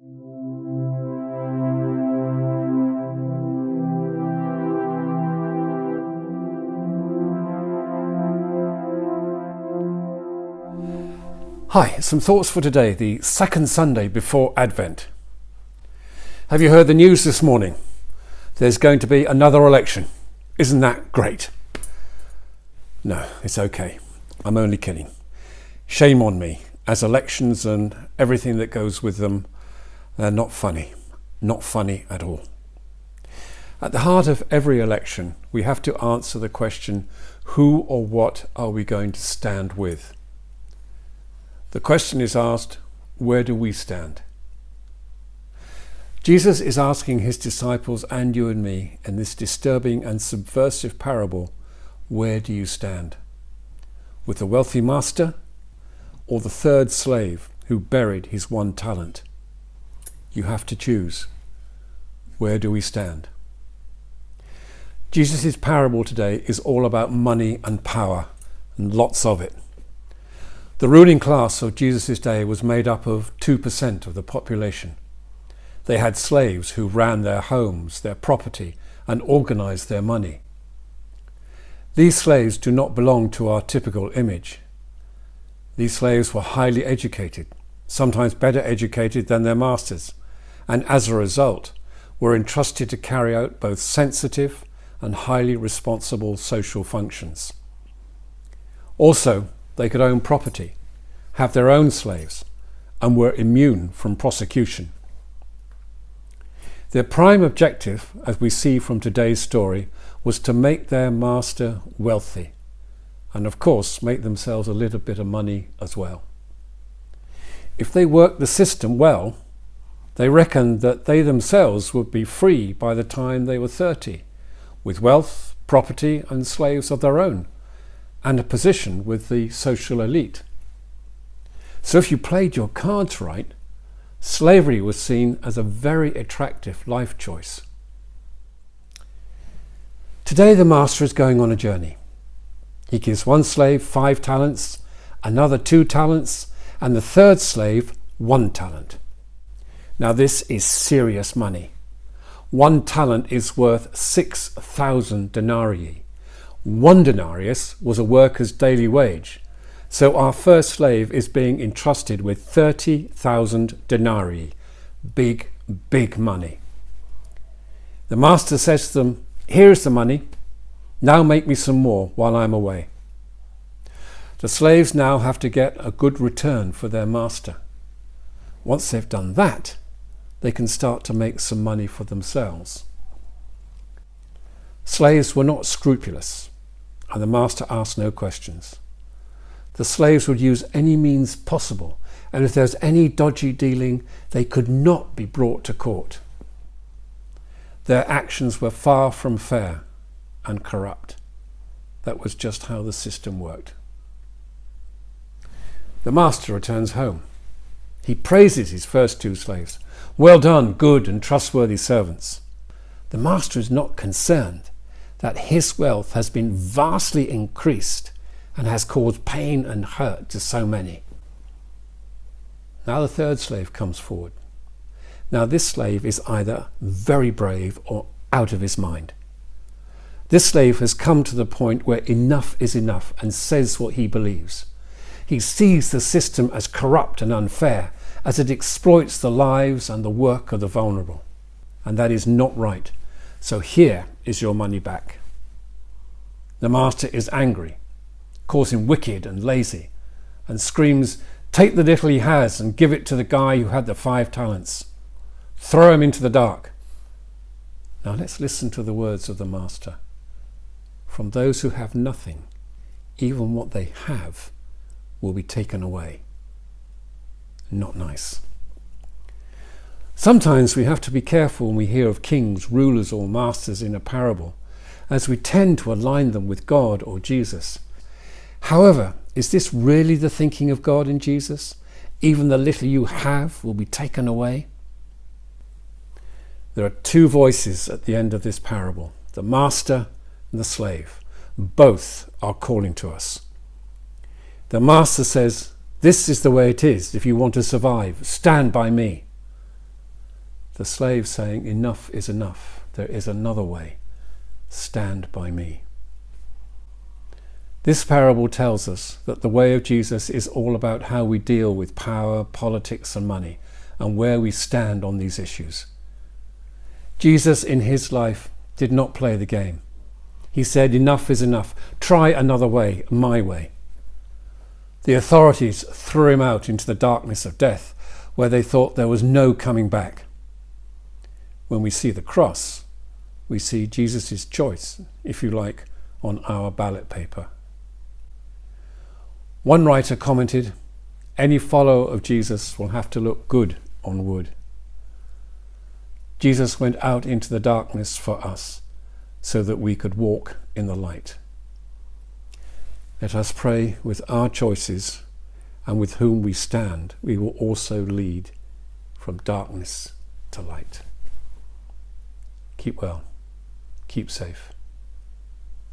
Hi, some thoughts for today, the second Sunday before Advent. Have you heard the news this morning? There's going to be another election. Isn't that great? No, it's okay. I'm only kidding. Shame on me, as elections and everything that goes with them, they're not funny. Not funny at all. At the heart of every election, we have to answer the question, who or what are we going to stand with? The question is asked, where do we stand? Jesus is asking his disciples and you and me in this disturbing and subversive parable, where do you stand? With the wealthy master or the third slave who buried his one talent? You have to choose. Where do we stand? Jesus' parable today is all about money and power, and lots of it. The ruling class of Jesus' day was made up of 2% of the population. They had slaves who ran their homes, their property, and organized their money. These slaves do not belong to our typical image. These slaves were highly educated, sometimes better educated than their masters, and as a result were entrusted to carry out both sensitive and highly responsible social functions. Also, they could own property, have their own slaves, and were immune from prosecution. Their prime objective, as we see from today's story, was to make their master wealthy, and of course make themselves a little bit of money as well. If they worked the system well, they reckoned that they themselves would be free by the time they were 30, with wealth, property, and slaves of their own, and a position with the social elite. So if you played your cards right, slavery was seen as a very attractive life choice. Today the master is going on a journey. He gives one slave 5 talents, another 2 talents, and the third slave 1 talent. Now this is serious money. 1 talent is worth 6,000 denarii. 1 denarius was a worker's daily wage, so our first slave is being entrusted with 30,000 denarii. Big, big money. The master says to them, "Here's the money, now make me some more while I'm away." The slaves now have to get a good return for their master. Once they've done that, they can start to make some money for themselves. Slaves were not scrupulous, and the master asked no questions. The slaves would use any means possible, and if there was any dodgy dealing, they could not be brought to court. Their actions were far from fair and corrupt. That was just how the system worked. The master returns home. He praises his first 2 slaves. "Well done, good and trustworthy servants." The master is not concerned that his wealth has been vastly increased and has caused pain and hurt to so many. Now the third slave comes forward. Now this slave is either very brave or out of his mind. This slave has come to the point where enough is enough and says what he believes. He sees the system as corrupt and unfair, as it exploits the lives and the work of the vulnerable. And that is not right. So here is your money back. The master is angry, calls him wicked and lazy, and screams, "Take the little he has and give it to the guy who had the 5 talents. Throw him into the dark." Now let's listen to the words of the master. From those who have nothing, even what they have will be taken away. Not nice. Sometimes we have to be careful when we hear of kings, rulers or masters in a parable, as we tend to align them with God or Jesus. However, is this really the thinking of God and Jesus? Even the little you have will be taken away? There are 2 voices at the end of this parable, the master and the slave. Both are calling to us. The master says, "This is the way it is if you want to survive. Stand by me." The slave saying, enough is enough. There is another way. Stand by me. This parable tells us that the way of Jesus is all about how we deal with power, politics and money, and where we stand on these issues. Jesus in his life did not play the game. He said, enough is enough. Try another way, my way. The authorities threw him out into the darkness of death, where they thought there was no coming back. When we see the cross, we see Jesus' choice, if you like, on our ballot paper. One writer commented, any follower of Jesus will have to look good on wood. Jesus went out into the darkness for us so that we could walk in the light. Let us pray with our choices and with whom we stand, we will also lead from darkness to light. Keep well, keep safe,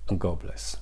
and God bless.